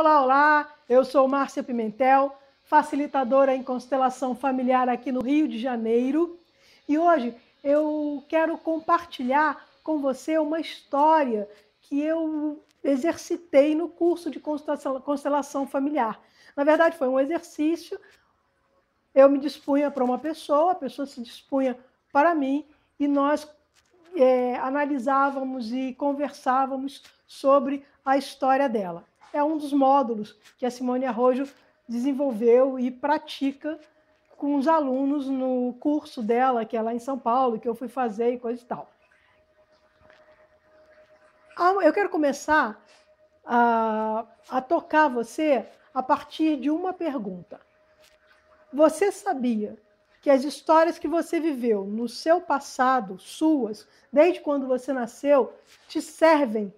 Olá, olá! Eu sou Márcia Pimentel, facilitadora em constelação familiar aqui no Rio de Janeiro. E hoje eu quero compartilhar com você uma história que eu exercitei no curso de constelação familiar. Na verdade, foi um exercício, eu me dispunha para uma pessoa, a pessoa se dispunha para mim, e nós analisávamos e conversávamos sobre a história dela. É um dos módulos que a Simone Arrojo desenvolveu e pratica com os alunos no curso dela, que é lá em São Paulo, que eu fui fazer e coisa e tal. Eu quero começar a tocar você a partir de uma pergunta. Você sabia que as histórias que você viveu no seu passado, suas, desde quando você nasceu, te servem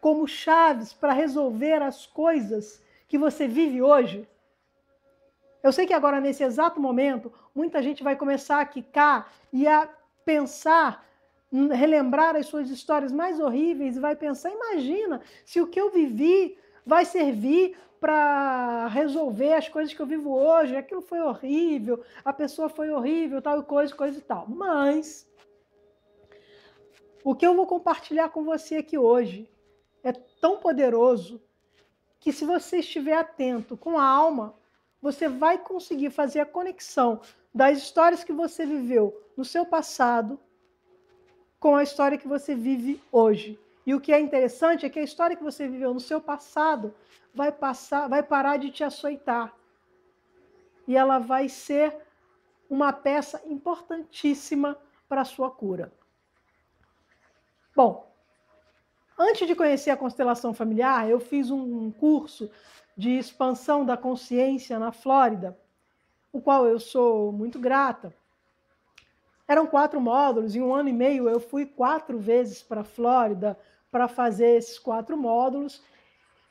como chaves para resolver as coisas que você vive hoje? Eu sei que agora, nesse exato momento, muita gente vai começar a quicar e a pensar, relembrar as suas histórias mais horríveis e vai pensar, imagina se o que eu vivi vai servir para resolver as coisas que eu vivo hoje, aquilo foi horrível, a pessoa foi horrível, tal coisa e tal. Mas o que eu vou compartilhar com você aqui hoje é tão poderoso que, se você estiver atento com a alma, você vai conseguir fazer a conexão das histórias que você viveu no seu passado com a história que você vive hoje. E o que é interessante é que a história que você viveu no seu passado vai parar de te açoitar. E ela vai ser uma peça importantíssima para a sua cura. Bom, antes de conhecer a constelação familiar, eu fiz um curso de expansão da consciência na Flórida, o qual eu sou muito grata. Eram 4 módulos, em 1 ano e meio eu fui 4 vezes para a Flórida para fazer esses 4 módulos.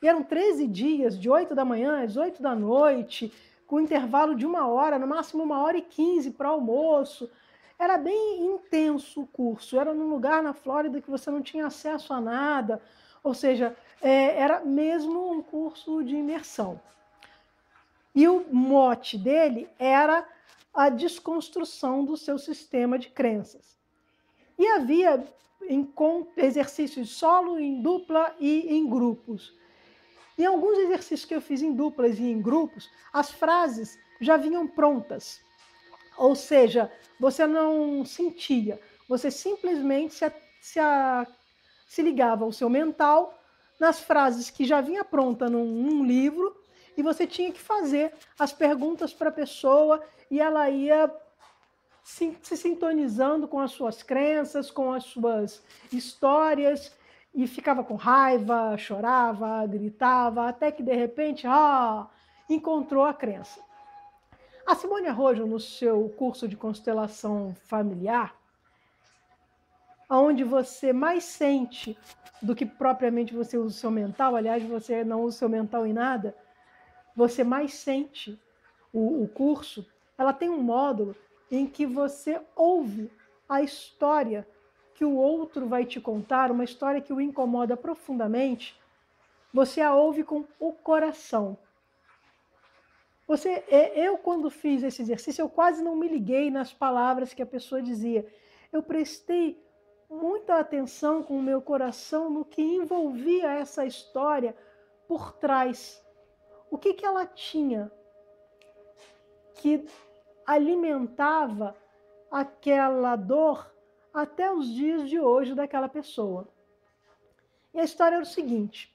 E eram 13 dias, de 8 da manhã às 8 da noite, com intervalo de 1 hora, no máximo 1h15 para almoço. Era bem intenso o curso, era num lugar na Flórida que você não tinha acesso a nada, ou seja, era mesmo um curso de imersão. E o mote dele era a desconstrução do seu sistema de crenças. E havia exercícios solo, em dupla e em grupos. Em alguns exercícios que eu fiz em duplas e em grupos, as frases já vinham prontas. Ou seja, você não sentia, você simplesmente se ligava ao seu mental nas frases que já vinha pronta num livro, e você tinha que fazer as perguntas para a pessoa e ela ia se sintonizando com as suas crenças, com as suas histórias, e ficava com raiva, chorava, gritava, até que de repente encontrou a crença. A Simone Arrojo, no seu curso de constelação familiar, onde você mais sente do que propriamente você usa o seu mental, aliás, você não usa o seu mental em nada, você mais sente o curso, ela tem um módulo em que você ouve a história que o outro vai te contar, uma história que o incomoda profundamente, você a ouve com o coração. Eu, quando fiz esse exercício, eu quase não me liguei nas palavras que a pessoa dizia. Eu prestei muita atenção com o meu coração no que envolvia essa história por trás. O que ela tinha que alimentava aquela dor até os dias de hoje daquela pessoa. E a história era o seguinte: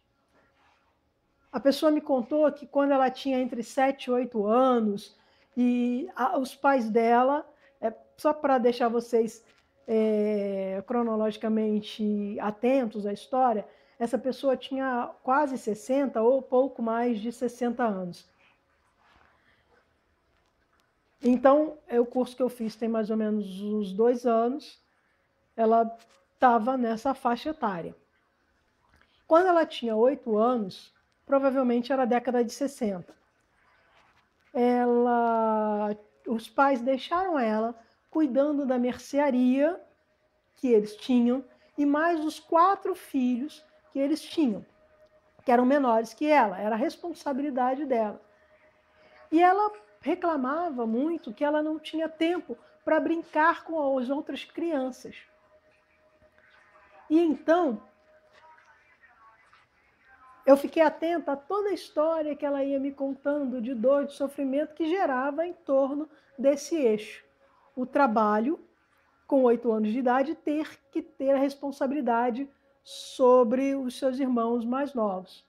a pessoa me contou que quando ela tinha entre 7 e 8 anos, e os pais dela, só para deixar vocês cronologicamente atentos à história, essa pessoa tinha quase 60 ou pouco mais de 60 anos. Então, o curso que eu fiz tem mais ou menos uns 2 anos, ela estava nessa faixa etária. Quando ela tinha 8 anos, provavelmente era a década de 60, os pais deixaram ela cuidando da mercearia que eles tinham e mais os 4 filhos que eles tinham. que eram menores que ela, era a responsabilidade dela. E ela reclamava muito que ela não tinha tempo para brincar com as outras crianças. E então, eu fiquei atenta a toda a história que ela ia me contando de dor, de sofrimento que gerava em torno desse eixo. O trabalho, com 8 anos de idade, ter que ter a responsabilidade sobre os seus irmãos mais novos.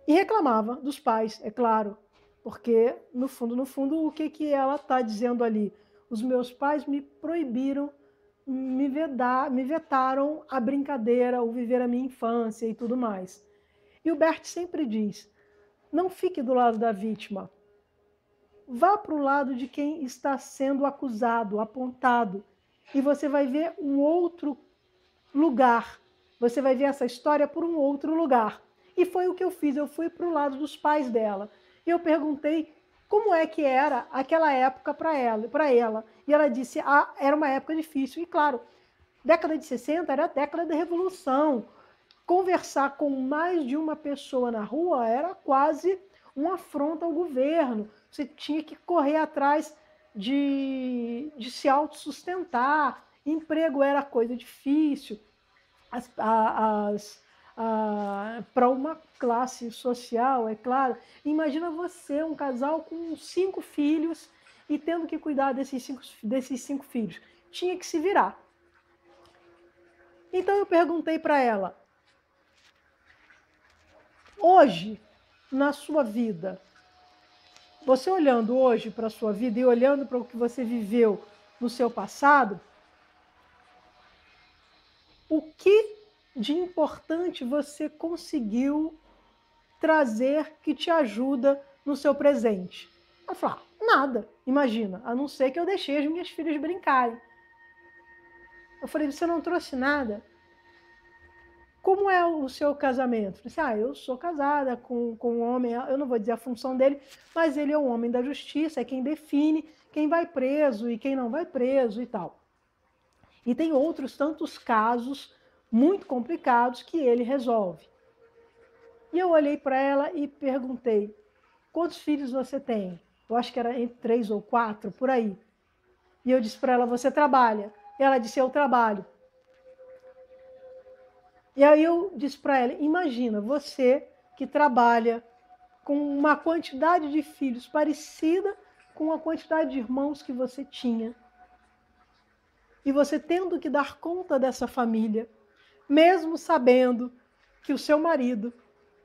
E reclamava dos pais, é claro, porque, no fundo, o que ela está dizendo ali? Os meus pais me proibiram, me vetaram a brincadeira, o viver a minha infância e tudo mais. E o Bert sempre diz, não fique do lado da vítima, vá para o lado de quem está sendo acusado, apontado, e você vai ver um outro lugar, você vai ver essa história por um outro lugar. E foi o que eu fiz, eu fui para o lado dos pais dela. E eu perguntei como é que era aquela época para ela. E ela disse, era uma época difícil. E claro, década de 60 era a década da revolução. Conversar com mais de uma pessoa na rua era quase uma afronta ao governo. Você tinha que correr atrás de se autossustentar. Emprego era coisa difícil. Para uma classe social, é claro. Imagina você, um casal com 5 filhos e tendo que cuidar desses cinco filhos. Tinha que se virar. Então eu perguntei para ela, hoje, na sua vida, você olhando hoje para a sua vida e olhando para o que você viveu no seu passado, o que de importante você conseguiu trazer que te ajuda no seu presente? Ela falou, nada, imagina, a não ser que eu deixei as minhas filhas brincarem. Eu falei, você não trouxe nada? Como é o seu casamento? Eu falei, eu sou casada com um homem, eu não vou dizer a função dele, mas ele é um homem da justiça, é quem define quem vai preso e quem não vai preso e tal. E tem outros tantos casos muito complicados que ele resolve. E eu olhei para ela e perguntei, quantos filhos você tem? Eu acho que era entre 3 ou 4, por aí. E eu disse para ela, você trabalha? E ela disse, eu trabalho. E aí eu disse para ela, imagina, você que trabalha com uma quantidade de filhos parecida com a quantidade de irmãos que você tinha. E você tendo que dar conta dessa família, mesmo sabendo que o seu marido,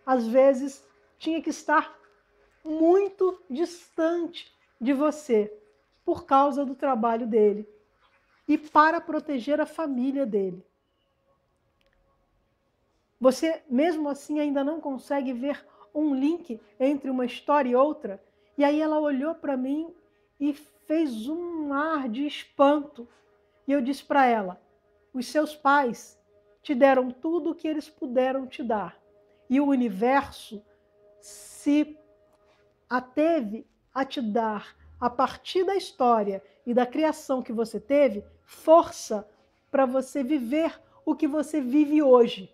às vezes, tinha que estar muito distante de você por causa do trabalho dele e para proteger a família dele. Você, mesmo assim, ainda não consegue ver um link entre uma história e outra? E aí ela olhou para mim e fez um ar de espanto. E eu disse para ela, os seus pais te deram tudo o que eles puderam te dar. E o universo se ateve a te dar, a partir da história e da criação que você teve, força para você viver o que você vive hoje.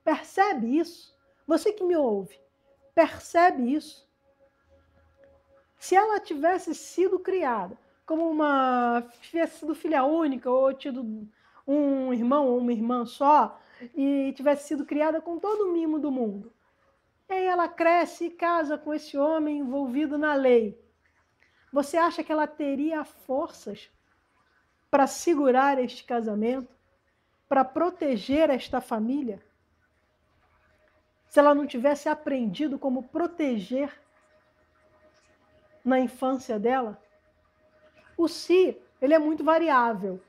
Percebe isso? Você que me ouve, percebe isso? Se ela tivesse sido criada como tivesse sido filha única ou tido um irmão ou uma irmã só e tivesse sido criada com todo o mimo do mundo, e aí ela cresce e casa com esse homem envolvido na lei. Você acha que ela teria forças para segurar este casamento, para proteger esta família? Se ela não tivesse aprendido como proteger na infância dela? O se, ele é muito variável.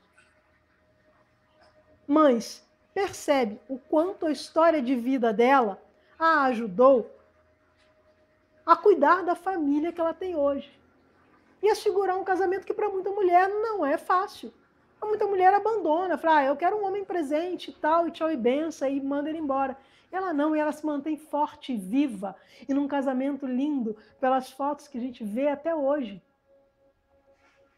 Mas percebe o quanto a história de vida dela a ajudou a cuidar da família que ela tem hoje. E a segurar um casamento que para muita mulher não é fácil. Muita mulher abandona, fala, eu quero um homem presente e tal, e tchau e benção, e manda ele embora. Ela não, ela se mantém forte e viva, e num casamento lindo, pelas fotos que a gente vê até hoje.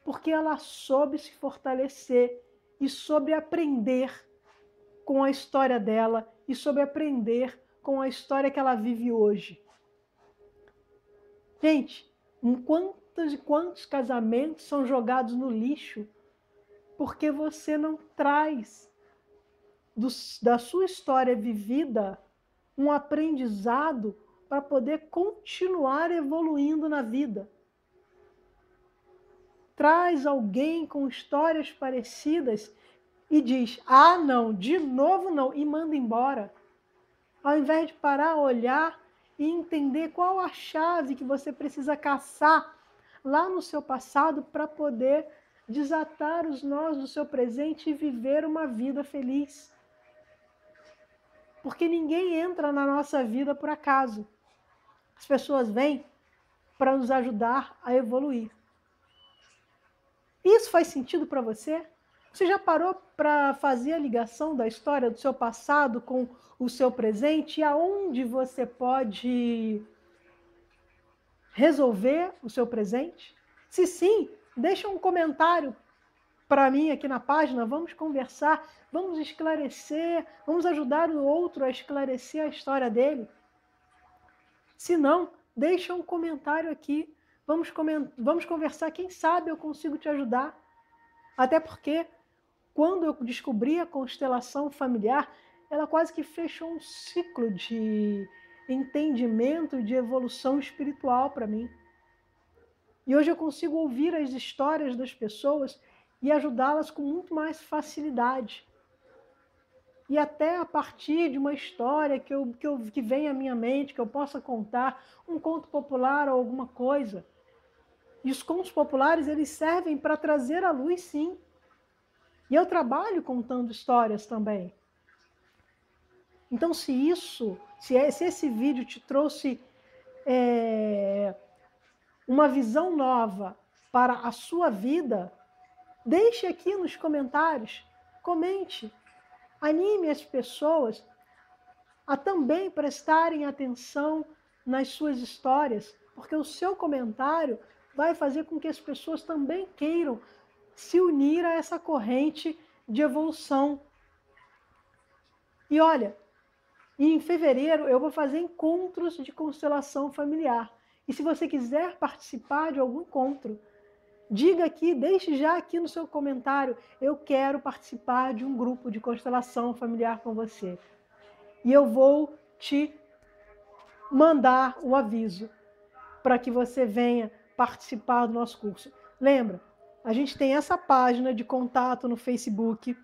Porque ela soube se fortalecer e soube aprender com a história dela e sobre aprender com a história que ela vive hoje. Gente, quantos e quantos casamentos são jogados no lixo porque você não traz da sua história vivida um aprendizado para poder continuar evoluindo na vida. Traz alguém com histórias parecidas e diz, ah, não, de novo não, e manda embora. Ao invés de parar, olhar e entender qual a chave que você precisa caçar lá no seu passado para poder desatar os nós do seu presente e viver uma vida feliz. Porque ninguém entra na nossa vida por acaso. As pessoas vêm para nos ajudar a evoluir. Isso faz sentido para você? Você já parou para fazer a ligação da história do seu passado com o seu presente e aonde você pode resolver o seu presente? Se sim, deixa um comentário para mim aqui na página, vamos conversar, vamos esclarecer, vamos ajudar o outro a esclarecer a história dele. Se não, deixa um comentário aqui, vamos conversar, quem sabe eu consigo te ajudar. Até porque, quando eu descobri a constelação familiar, ela quase que fechou um ciclo de entendimento e de evolução espiritual para mim. E hoje eu consigo ouvir as histórias das pessoas e ajudá-las com muito mais facilidade. E até a partir de uma história que vem à minha mente, que eu possa contar, um conto popular ou alguma coisa. E os contos populares, eles servem para trazer à luz, sim. E eu trabalho contando histórias também. Então, se esse vídeo te trouxe uma visão nova para a sua vida, deixe aqui nos comentários, comente, anime as pessoas a também prestarem atenção nas suas histórias, porque o seu comentário vai fazer com que as pessoas também queiram se unir a essa corrente de evolução. E olha, em fevereiro eu vou fazer encontros de constelação familiar. E se você quiser participar de algum encontro, diga aqui, deixe já aqui no seu comentário, eu quero participar de um grupo de constelação familiar com você. E eu vou te mandar o aviso para que você venha participar do nosso curso. Lembra, a gente tem essa página de contato no Facebook.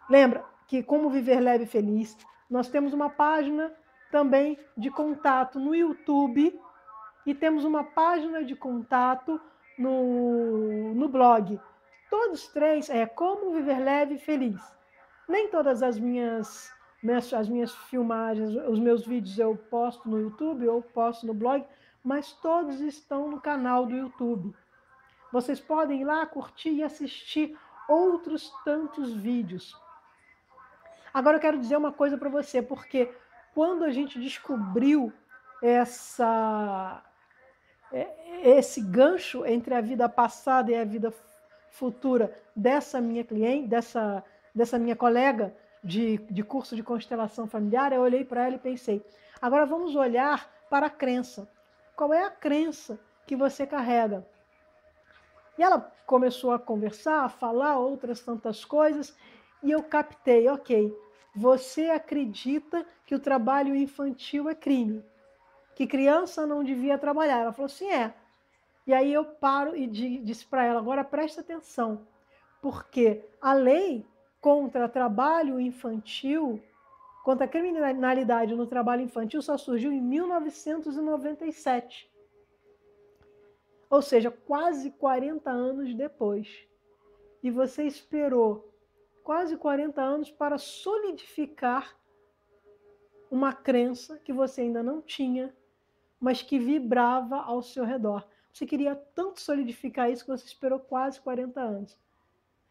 Lembra que Como Viver Leve e Feliz, nós temos uma página também de contato no YouTube e temos uma página de contato no blog. Todos três é Como Viver Leve e Feliz. Nem todas as minhas filmagens, os meus vídeos eu posto no YouTube ou posto no blog, mas todos estão no canal do YouTube. Vocês podem ir lá curtir e assistir outros tantos vídeos. Agora eu quero dizer uma coisa para você, porque quando a gente descobriu esse gancho entre a vida passada e a vida futura dessa minha cliente, dessa minha colega de curso de constelação familiar, eu olhei para ela e pensei, agora vamos olhar para a crença. Qual é a crença que você carrega? E ela começou a conversar, a falar outras tantas coisas, e eu captei, ok, você acredita que o trabalho infantil é crime, que criança não devia trabalhar. Ela falou assim, é. E aí eu paro e disse para ela, agora presta atenção, porque a lei contra trabalho infantil, contra a criminalidade no trabalho infantil só surgiu em 1997. Ou seja, quase 40 anos depois. E você esperou quase 40 anos para solidificar uma crença que você ainda não tinha, mas que vibrava ao seu redor. Você queria tanto solidificar isso que você esperou quase 40 anos.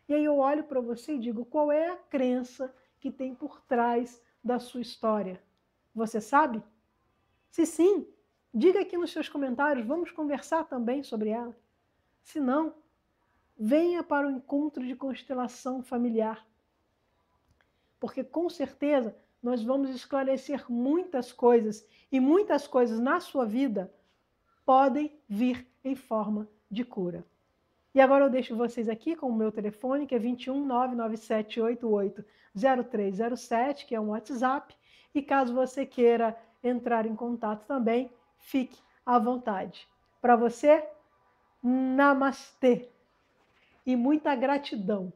E aí eu olho para você e digo, qual é a crença que tem por trás da sua história? Você sabe? Se sim, diga aqui nos seus comentários, vamos conversar também sobre ela. Se não, venha para o encontro de constelação familiar. porque com certeza nós vamos esclarecer muitas coisas e muitas coisas na sua vida podem vir em forma de cura. E agora eu deixo vocês aqui com o meu telefone, que é 21 99788 0307, que é um WhatsApp, e caso você queira entrar em contato também, fique à vontade. Para você, namastê e muita gratidão.